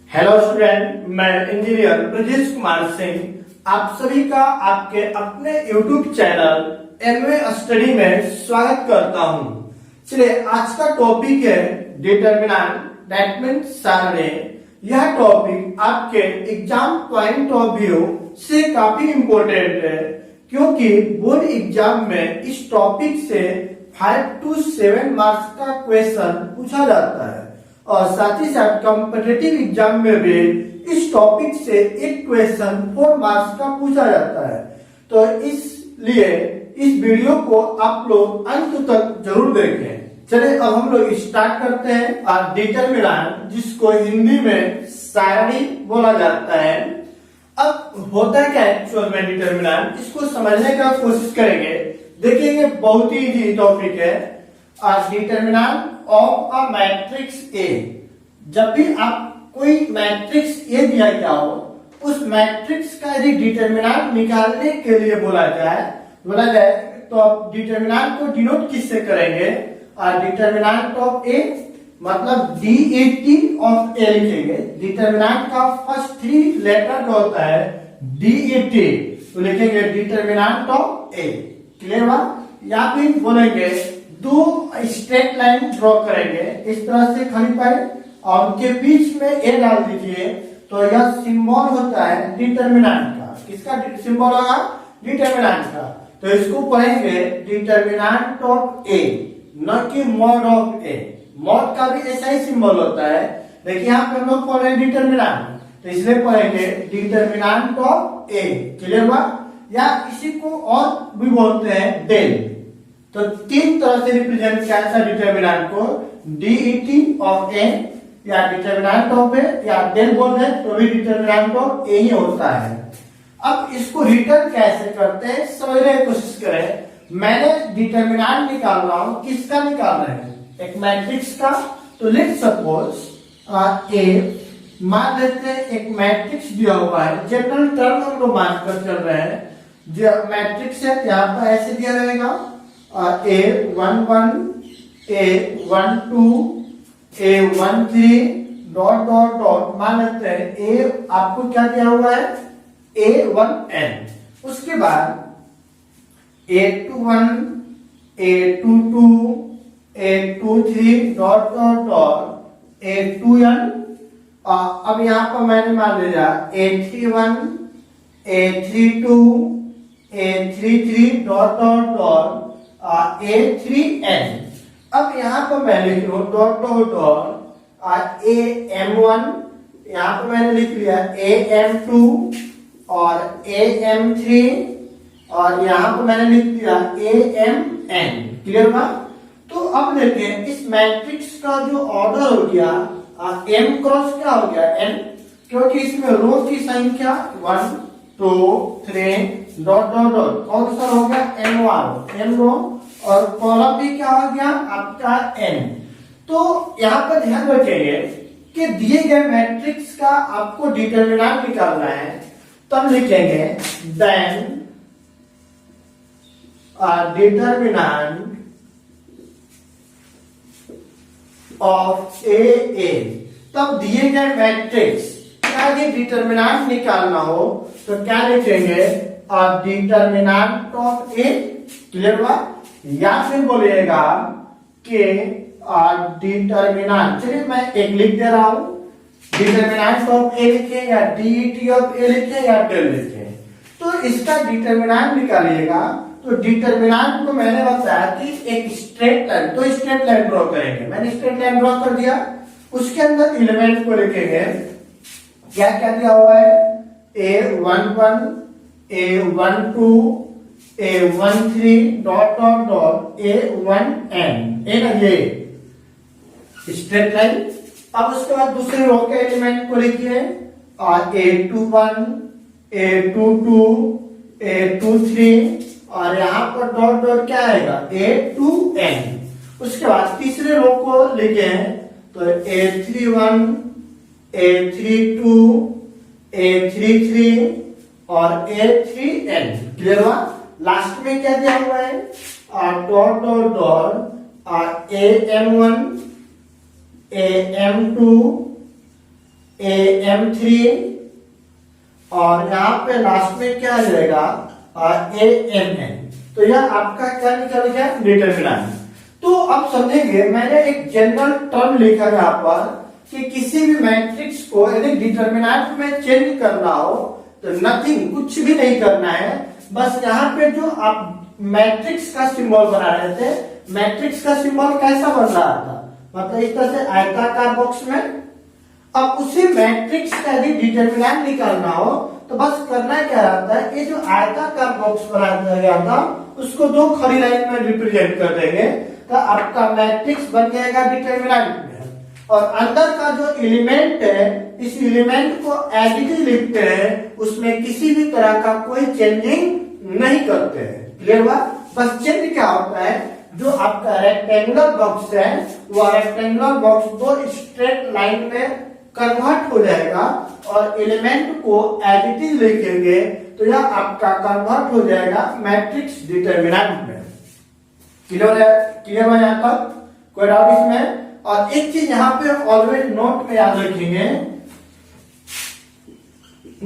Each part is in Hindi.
हेलो स्टूडेंट, मैं इंजीनियर ब्रजेश कुमार सिंह आप सभी का आपके अपने YouTube चैनल एमए स्टडी में स्वागत करता हूं। चलिए, आज का टॉपिक है डिटरमिनेंट दैट मींस सारणी। यह टॉपिक आपके एग्जाम पॉइंट ऑफ व्यू से काफी इम्पोर्टेंट है, क्योंकि बोर्ड एग्जाम में इस टॉपिक से 5 to 7 मार्क्स का क्वेश्चन पूछा जाता है और साथ ही साथ कॉम्पिटिटिव एग्जाम में भी इस टॉपिक से एक क्वेश्चन 4 मार्क्स का पूछा जाता है। तो इसलिए इस वीडियो को आप लोग अंत तक जरूर देखें। चलिए, अब हम लोग स्टार्ट करते हैं। डिटरमिनेंट, जिसको हिंदी में सारणी बोला जाता है। अब होता है क्या एक्चुअल में डिटरमिनेंट, इसको समझने का कोशिश करेंगे। देखेंगे, बहुत ही इजी टॉपिक है। Determinant of a matrix A. जब भी आप कोई मैट्रिक्स ए दिया गया हो, उस मैट्रिक्स का यदि डिटरमिनेंट निकालने के लिए बोला जाए तो आप डिटरमिनेंट को डिनोट किससे करेंगे? डिटरमिनेंट ऑफ ए मतलब DET ऑफ ए लिखेंगे। डिटरमिनेंट का फर्स्ट 3 लेटर जो होता है DET, तो लिखेंगे डिटरमिनेंट ऑफ ए। क्लियर बात? या फिर बोलेंगे दो स्ट्रेट लाइन ड्रॉ करेंगे इस तरह से खाली पाए और उनके बीच में ए डाल दीजिए, तो यह सिंबल होता है डिटरमिनेंट का। किसका सिंबल होगा? डिटरमिनेंट का। तो इसको पढ़ेंगे डिटरमिनेंट ऑफ ए, न कि मॉड ऑफ ए। मॉड का भी ऐसा ही सिंबल होता है, देखिए यहाँ पे हम लोग पढ़ रहे हैं डिटरमिनेंट, तो इसलिए पढ़ेंगे डिटरमिनेंट ऑफ ए। क्लियर बात? या इसी को और भी बोलते हैं डेल। तो 3 तरह से रिप्रेजेंट किया जाता है डिटरमिनेंट को, DET ऑफ ए या डिटरमिनेंट ऑफ ए या डेल बोल रहे तो भी डिटरमिनेंट ऑफ ए ही होता है। अब इसको रिटर्न कैसे करते हैं समझने की कोशिश करें। मैंने डिटरमिनेंट निकाल रहा हूं, किसका निकाल रहे हैं? एक मैट्रिक्स का। तो लेट सपोज ए मान लेते हैं एक मैट्रिक्स दिया हुआ है, जनरल टर्म हम लोग मानकर चल रहे हैं। जो मैट्रिक्स है यहाँ पर ऐसे दिया रहेगा A11 A12 A13 dot dot dot, मान लेते हैं ए आपको क्या दिया हुआ है? A1n। उसके बाद A21 A22 A23 dot dot dot A2n। अब यहां पर मैंने मान लिया A31 A32 A33 dot dot dot A3n। अब यहाँ पर मैं लिख लू डॉट डॉट डॉट AM1, यहाँ पर मैंने लिख लिया AM2 और AM3 और यहाँ पर मैंने लिख दिया AMN। क्लियर बा? तो अब देखते हैं इस मैट्रिक्स का जो ऑर्डर हो गया M क्रॉस क्या हो गया? N, क्योंकि इसमें रो की संख्या 1 2 3 डॉट डॉट डॉट कौन सा हो गया? M रो, और कॉलम भी क्या हो गया आपका N। तो यहाँ पर ध्यान रखेंगे कि दिए गए मैट्रिक्स का आपको डिटरमिनेंट निकालना है, तब लिखेंगे देन डिटरमिनेंट ऑफ ए। तब दिए गए मैट्रिक्स का यदि डिटरमिनेंट निकालना हो तो क्या लिखेंगे? Determinant of A. क्लियर हुआ? या फिर बोलिएगा कि डिटरमिनेंट, चलिए मैं एक लिख दे रहा हूं, डिटरमिनेंट ऑफ ए लिखे या DET ऑफ ए लिखे या डेल लिखे। तो इसका डिटरमिनेंट निकालिएगा। तो डिटरमिनेंट को मैंने बताया कि एक स्ट्रेट लाइन, तो स्ट्रेट लाइन ड्रॉ करेंगे। मैंने स्ट्रेट लाइन ड्रॉ कर दिया, उसके अंदर एलिमेंट को लिखेंगे। क्या क्या दिया हुआ है? A11 A12 A13 dot dot dot A1n। ए ना, ये स्ट्रेट लाइन। अब उसके बाद दूसरे रो के एलिमेंट को लिखिए A21 A22 A23 और यहाँ पर डॉट डॉट क्या आएगा? A2n। उसके बाद तीसरे रो को लिखे तो A31 A32 A33 और A3n। क्लियर हुआ? लास्ट में क्या दिया हुआ है? Dot dot dot AM1 AM2 AM3 और यहाँ पे लास्ट में क्या आ जाएगा AMN। तो यह आपका क्या निकल गया डिटरमिनेंट। तो अब समझेंगे, मैंने एक जनरल टर्म लिखा है यहाँ पर कि किसी भी मैट्रिक्स को यदि डिटरमिनेंट में चेंज करना हो तो नथिंग, कुछ भी नहीं करना है, बस यहाँ पे जो आप मैट्रिक्स का सिंबल बना रहे थे, मैट्रिक्स का सिंबल कैसा बन रहा था, मतलब इस तरह से आयताकार बॉक्स में। अब उसी मैट्रिक्स का यदि डिटरमिनेंट निकालना हो तो बस करना क्या रहता है, ये जो आयताकार बॉक्स बनाया गया था उसको दो खड़ी लाइन में रिप्रेजेंट कर देंगे तो आपका मैट्रिक्स बन जाएगा डिटरमिनेंट में। और अंदर का जो एलिमेंट है, इस एलिमेंट को एज इट इज लिखते हैं, उसमें किसी भी तरह का कोई चेंजिंग नहीं करते हैं। क्लियर हुआ? बस चेंज क्या होता है, जो आपका रेक्टेंगुलर बॉक्स है वो रेक्टेंगुलर बॉक्स दो स्ट्रेट लाइन में कन्वर्ट हो जाएगा और एलिमेंट को एज इट इज लिखेंगे तो यह आपका कन्वर्ट हो जाएगा मैट्रिक्स डिटरमिनेंट में। क्लियर है? क्लियर है यहाँ तक? कोई डाउट इसमें? और एक चीज यहाँ पे ऑलवेज नोट में याद रखेंगे,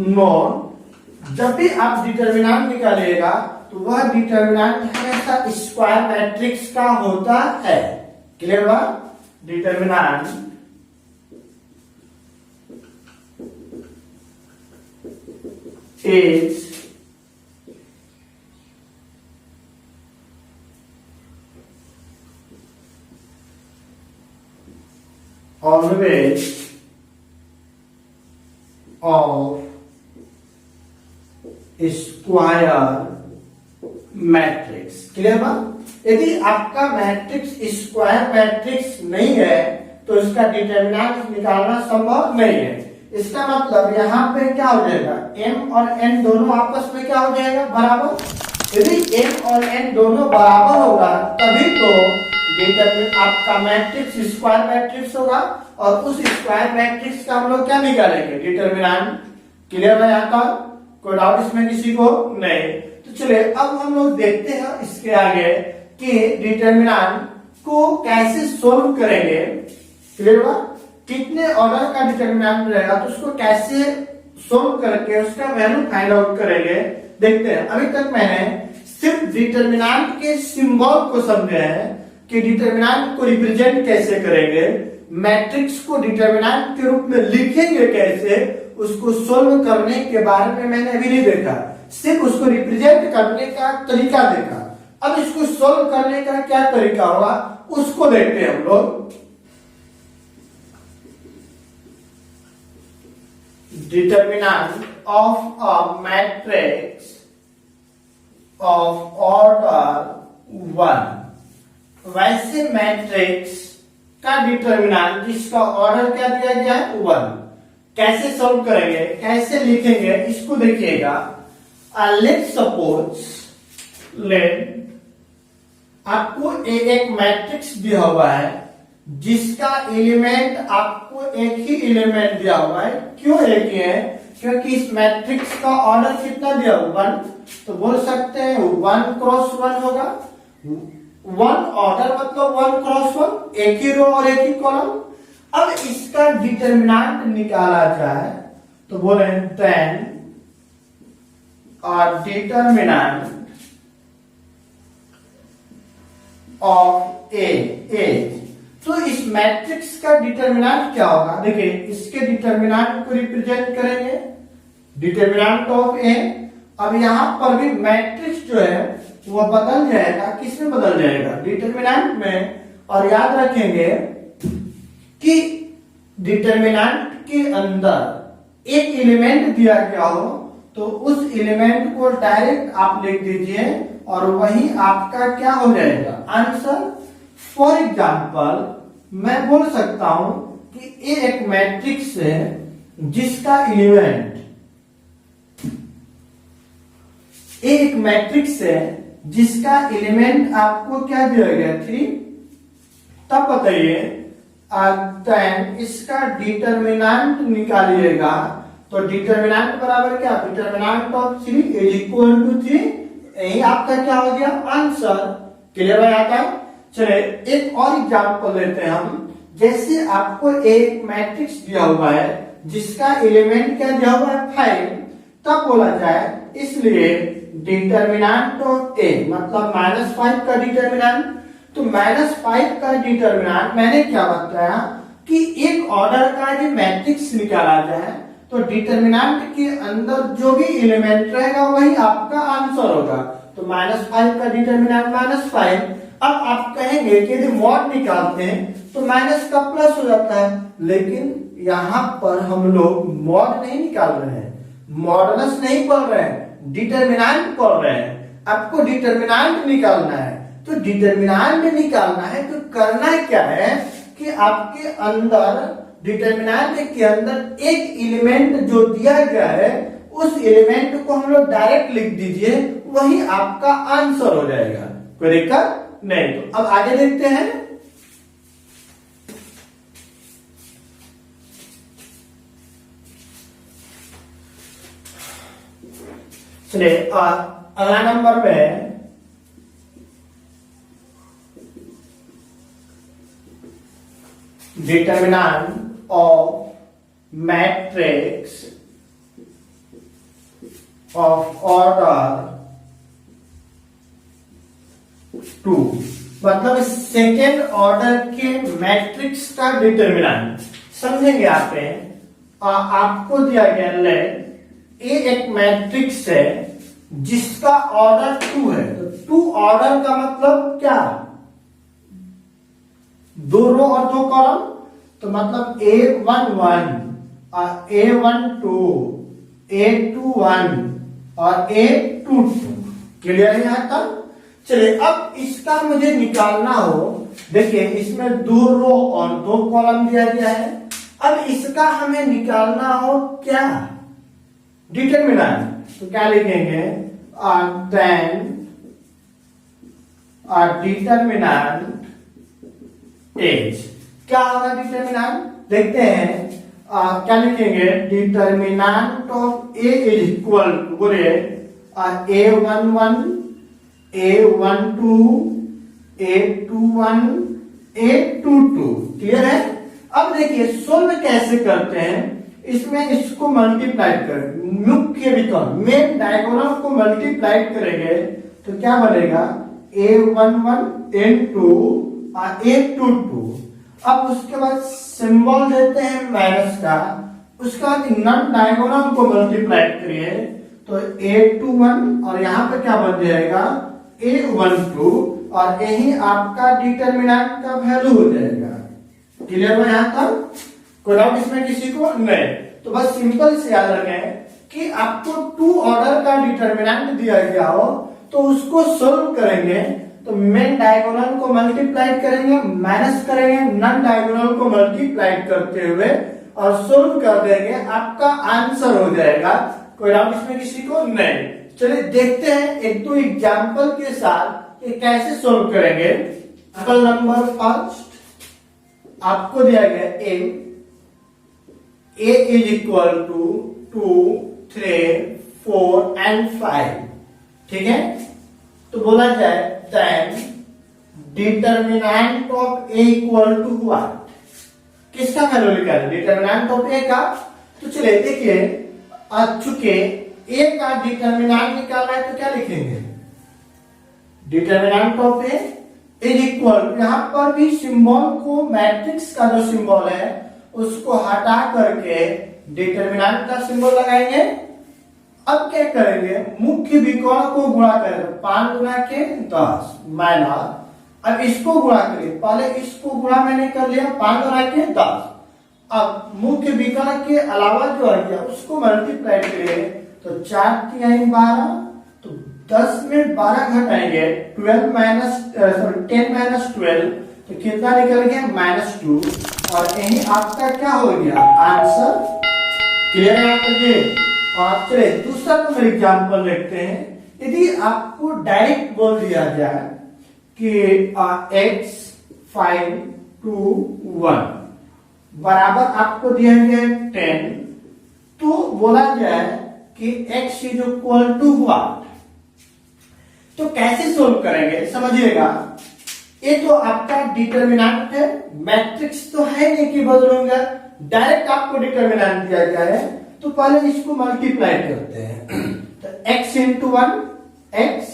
नोट जब भी आप डिटरमिनेंट निकालिएगा तो वह डिटरमिनेंट हमेशा स्क्वायर मैट्रिक्स का होता है। क्लियर हुआ? Determinant is always of square matrix. Clear बात? यदि आपका मैट्रिक्स स्क्वायर मैट्रिक्स नहीं है तो इसका डिटरमिनेंट निकालना संभव नहीं है। इसका मतलब यहाँ पे क्या हो जाएगा, m और n दोनों आपस में क्या हो जाएगा, बराबर। यदि m और n दोनों बराबर होगा तभी तो डिटरमिनेंट आपका मैट्रिक्स स्क्वायर मैट्रिक्स होगा और उस स्क्वायर मैट्रिक्स का हम लोग क्या निकालेंगे, डिटरमिनेंट। क्लियर है यहाँ तक? कोई डाउट इसमें किसी को? नहीं। तो चलिए अब हम लोग देखते हैं इसके आगे कि डिटरमिनेंट को कैसे सोल्व करेंगे। क्लियर हुआ? कितने ऑर्डर का डिटरमिनेंट रहेगा तो उसको कैसे सोल्व करके उसका वैल्यू फाइंड आउट करेंगे, देखते हैं। अभी तक मैंने सिर्फ डिटरमिनेंट के सिंबल को समझे हैं कि डिटरमिनेंट को रिप्रेजेंट कैसे करेंगे, मैट्रिक्स को डिटरमिनेंट के रूप में लिखेंगे कैसे, उसको सोल्व करने के बारे में मैंने अभी नहीं देखा, सिर्फ उसको रिप्रेजेंट करने का तरीका देखा। अब इसको सोल्व करने का क्या तरीका होगा उसको देखते हैं हम लोग। Determinant of a matrix of order 1। वैसे मैट्रिक्स का डिटरमिनेंट जिसका ऑर्डर क्या दिया गया है 1, कैसे सॉल्व करेंगे, कैसे लिखेंगे, इसको देखिएगा। लेट सपोज लेट आपको एक मैट्रिक्स दिया हुआ है जिसका एलिमेंट आपको एक ही एलिमेंट दिया हुआ है। क्यों एक ही है? क्योंकि इस मैट्रिक्स का ऑर्डर कितना दिया हुआ, 1, तो बोल सकते हैं 1 क्रॉस 1 होगा। 1 ऑर्डर मतलब 1 क्रॉस 1, एक ही रो और एक ही कॉलम। अब इसका डिटरमिनेंट निकाला जाए तो बोले देन और डिटरमिनेंट ऑफ ए। तो इस मैट्रिक्स का डिटरमिनेंट क्या होगा, देखिए इसके डिटरमिनेंट को रिप्रेजेंट करेंगे डिटरमिनेंट ऑफ ए। अब यहां पर भी मैट्रिक्स जो है वो बदल जाएगा, किसमें बदल जाएगा, डिटरमिनेंट में। और याद रखेंगे कि डिटरमिनेंट के अंदर एक एलिमेंट दिया गया हो तो उस एलिमेंट को डायरेक्ट आप लिख दीजिए और वही आपका क्या हो जाएगा, आंसर। फॉर एग्जाम्पल मैं बोल सकता हूं कि ये एक मैट्रिक्स है जिसका एलिमेंट, एक मैट्रिक्स है जिसका एलिमेंट आपको क्या दिया गया 3। तब बताइए देन इसका डिटरमिनेंट निकालिएगा तो डिटरमिनेंट बराबर क्या, determinant of 3 is equal to 3। यही आपका क्या हो गया, आंसर। क्लियर है आता है? चलिए एक और एग्जांपल लेते हैं हम। जैसे आपको एक मैट्रिक्स दिया हुआ है जिसका एलिमेंट क्या दिया हुआ है 5, तब बोला जाए। इसलिए डिटर्मिनेंट ऑफ ए मतलब -5 का डिटर्मिनेंट। तो -5 का डिटर्मिनेंट मैंने क्या बताया कि एक ऑर्डर का यदि मैट्रिक्स निकाला जाए तो डिटर्मिनेंट के अंदर जो भी एलिमेंट रहेगा वही आपका आंसर होगा। तो -5 का डिटर्मिनेंट -5। अब आप कहेंगे कि यदि मॉड निकालते हैं तो माइनस का प्लस हो जाता है, लेकिन यहां पर हम लोग मॉड नहीं निकाल रहे हैं, मॉडुलस नहीं पढ़ रहे हैं, डिटर्मिनेंट पढ़ रहे हैं। आपको डिटर्मिनेंट निकालना है। तो डिटर्मिनेंट निकालना है तो करना क्या है कि आपके अंदर डिटर्मिनेंट के अंदर एक एलिमेंट जो दिया गया है उस एलिमेंट को हम लोग डायरेक्ट लिख दीजिए, वही आपका आंसर हो जाएगा। कोई दिक्कत नहीं। तो अब आगे देखते हैं। चलिए अगला नंबर में determinant of matrix of order 2 मतलब सेकेंड ऑर्डर के मैट्रिक्स का डिटर्मिनेंट समझेंगे आप। आपको दिया गया लेट ए एक मैट्रिक्स है जिसका ऑर्डर 2 है। तो 2 ऑर्डर का मतलब क्या, 2 रो और 2 कॉलम। तो मतलब A11 और A12, A21 और A22 क्लियर है यहां तक। चलिए अब इसका मुझे निकालना हो, देखिए इसमें 2 रो और 2 कॉलम दिया गया है। अब इसका हमें निकालना हो क्या, डिटर्मिनेंट। तो क्या लिखेंगे, देन डिटर्मिनेंट इज क्या होगा डिटर्मिनेंट, देखते हैं। क्या लिखेंगे, determinant of A is equal to बोले A11, A12, A21, A22 clear है। अब देखिए सोल्व कैसे करते हैं, इसमें इसको मल्टीप्लाई करें, मुख्य विकर्ण मेन डायगोनल को मल्टीप्लाई करेंगे तो क्या बनेगा A11 N2 और A22। अब उसके बाद सिंबल देते हैं माइनस का, उसके बाद नॉन डायगोनल को मल्टीप्लाई करिए तो A21 और यहाँ पे क्या बन जाएगा A12 और यही आपका डिटर्मिनेंट का वैल्यू हो जाएगा। क्लियर है यहाँ तक, कोई डाउट इसमें किसी को नहीं। तो बस सिंपल से याद रखें कि आपको 2 ऑर्डर का डिटर्मिनेंट दिया गया हो तो उसको सोल्व करेंगे तो मेन डायगोनल को मल्टीप्लाई करेंगे, माइनस करेंगे, नॉन डायगोनल को मल्टीप्लाई करते हुए और सोल्व कर देंगे, आपका आंसर हो जाएगा। कोई डाउट इसमें किसी को नहीं। चलिए देखते हैं एक दो एग्जाम्पल के साथ ये कैसे सोल्व करेंगे। एग्जाम्पल नंबर फर्स्ट आपको दिया गया A is equal to 2, 3, 4 and 5, ठीक है। तो बोला जाए then determinant of A equal to what, किसका वैल्यू निकालें, डिटर्मिनेंट ऑफ ए का। तो चलिए देखिए चूंकि ए का डिटर्मिनेंट निकालना है तो क्या लिखेंगे, determinant of A is equal, यहां पर भी सिंबल को मैट्रिक्स का जो सिंबल है उसको हटा करके डिटर्मिनेंट का सिंबल लगाएंगे। अब क्या करेंगे, मुख्य विकर्ण को गुणा करेंगे, 5 गुणा के 10 माइनस, अब इसको गुणा करिए, पहले इसको गुणा मैंने कर लिया 5 गुणा के 10। अब मुख्य विकर्ण के अलावा जो है उसको मल्टीप्लाई करिए तो 4 तिहाई 12, तो 10 में 12 घटाएंगे 10 माइनस 12 तो कितना निकल गया -2 और यही आपका क्या हो गया आंसर। क्लियर है आपका ये। और चलिए दूसरा नंबर एग्जाम्पल देखते हैं। यदि आपको डायरेक्ट बोल दिया जाए कि x 5 2 1 बराबर आपको दिया गया 10, तो बोला जाए कि x is equal to what. तो कैसे सोल्व करेंगे समझिएगा। ये तो आपका डिटर्मिनेंट है, मैट्रिक्स तो है नहीं कि बदलूंगा, डायरेक्ट आपको डिटर्मिनेंट दिया गया है, तो पहले इसको मल्टीप्लाई करते हैं। तो x इंटू 1 x,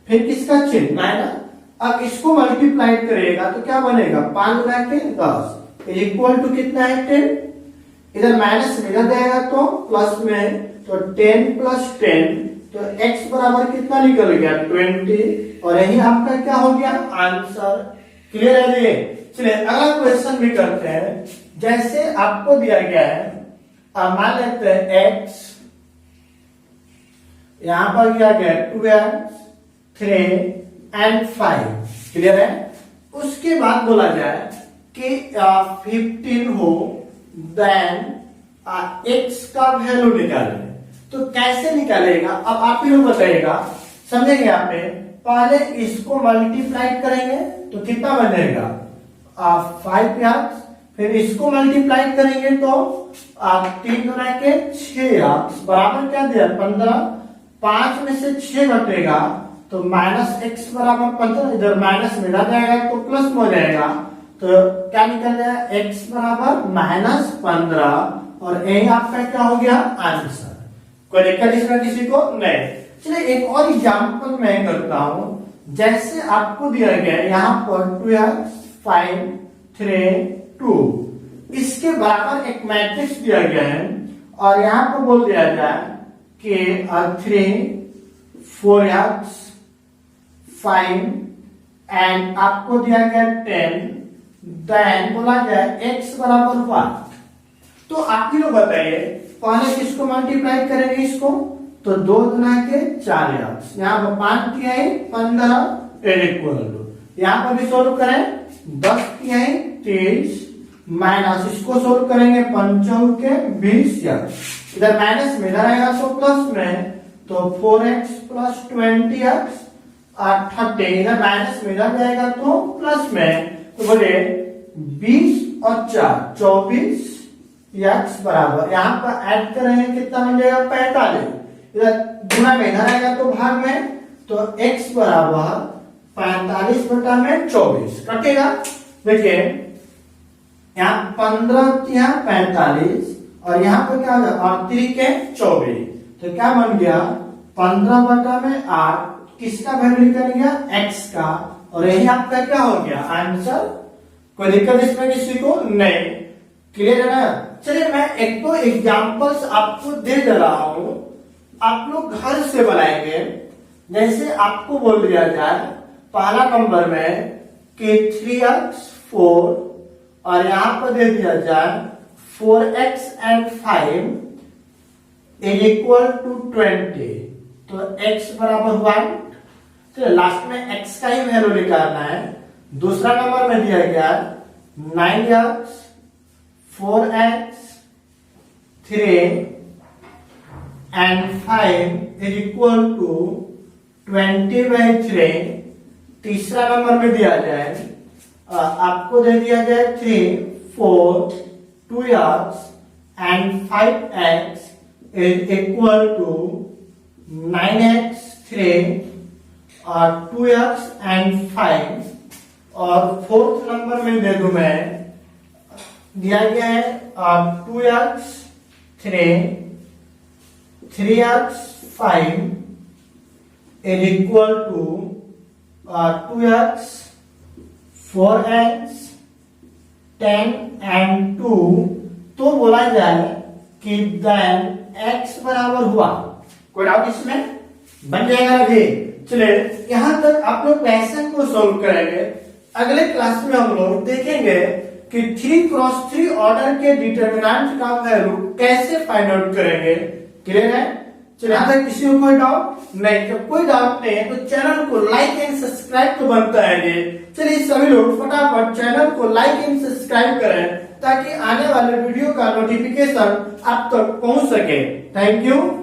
फिर किसका चिन्ह माइनस। अब इसको मल्टीप्लाई करेगा तो क्या बनेगा 5 गुना के 10 इक्वल टू कितना है 10। इधर माइनस में इधर जाएगा तो प्लस में, तो 10 प्लस 10, तो x बराबर कितना निकल गया 20, और यही आपका क्या हो गया आंसर। क्लियर है ये। चलिए अगला क्वेश्चन भी करते हैं। जैसे आपको दिया गया है, मान लेते हैं x, यहां पर दिया गया 2x 3 एंड 5। क्लियर है। उसके बाद बोला जाए कि 15 हो, देन x का वैल्यू निकाले। तो कैसे निकालेगा अब आप ही लोग बताइएगा, समझेंगे आप। पहले इसको मल्टीप्लाई करेंगे तो कितना बनेगा 5x, फिर इसको मल्टीप्लाई करेंगे तो 3 गुना के 6x बराबर क्या दिया 15। 5 में से 6 घटेगा तो माइनस x बराबर 15, इधर माइनस में आ जाएगा तो प्लस में हो जाएगा, तो क्या निकल जाएगा x बराबर -15, और यही आपका क्या हो गया आंसर। कोई दिक्कत इसमें किसी को नहीं। चलिए एक और एग्जांपल मैं करता हूं। जैसे आपको दिया गया है यहाँ पर 2x 5 3 2, इसके बराबर एक मैट्रिक्स दिया गया है, और यहाँ पर बोल दिया जाए कि 3 4x 5 एंड आपको दिया गया 10, देन बोला जाए x बराबर 1। तो आप ही लोग बताइए पहले किसको मल्टीप्लाई करेंगे इसको, तो 2 गुना के 4x, यहाँ पर 5 किया है 15 इक्वल टू, यहाँ पर भी सोल्व करें 10 किया है 23, माइनस इसको सोल्व करेंगे 5 के 20x, इधर माइनस में इधर आएगा तो प्लस में, तो 4x प्लस 20x 30, इधर माइनस में इधर जाएगा तो प्लस में, तो बोले 20 और 4 24 x बराबर, यहाँ पर ऐड करेंगे कितना बन जाएगा 45, इधर गुना में इधर आएगा तो भाग में, तो x बराबर 45 बटा में 24 कटेगा। देखिए यहाँ 15 यहाँ 45, और यहाँ पर क्या होगा 3 के 24, तो क्या बन गया 15 बटा में 8, किसका वैल्यू निकल गया x का, और यही आपका क्या हो गया आंसर। कोई दिक्कत इसमें किसी को नहीं। क्लियर है ना। चलिए मैं एक दो एग्जांपल्स आपको दे रहा हूं, आप लोग घर से बनाएंगे। जैसे आपको बोल दिया जाए पहला नंबर में कि 3x 4, और यहां पर दे दिया जाए 4x and 5 is equal to 20, तो x बराबर 1। तो लास्ट में x का ही वैल्यू निकालना है। दूसरा नंबर में दिया गया 9x 4x 3 and 5 is equal to 20/3। तीसरा नंबर में दिया जाए आपको दे दिया जाए 3 4 2x and 5x is equal to 9x 3 और 2x एंड 5, और फोर्थ नंबर में दे दूं मैं, दिया गया है 2x 3 3x 5 is equal to 2x 4x 10 and 2। तो बोला जाए कि देन x बराबर हुआ। कोई डाउट इसमें बन जाएगा जी। चलिए यहां तक आप लोग क्वेश्चन को सोल्व करेंगे। अगले क्लास में हम लोग देखेंगे कि 3x3 ऑर्डर के डिटरमिनेंट का वैल्यू कैसे फाइंड आउट करेंगे। क्लियर है। चलिए यहां तक किसी को कोई डाउट नहीं। जब कोई डाउट नहीं है तो चैनल को लाइक एंड सब्सक्राइब तो बनता है जी। चलिए सभी लोग फटाफट चैनल को लाइक एंड सब्सक्राइब करें ताकि आने वाले वीडियो का नोटिफिकेशन आप तक पहुंच सके। Thank you.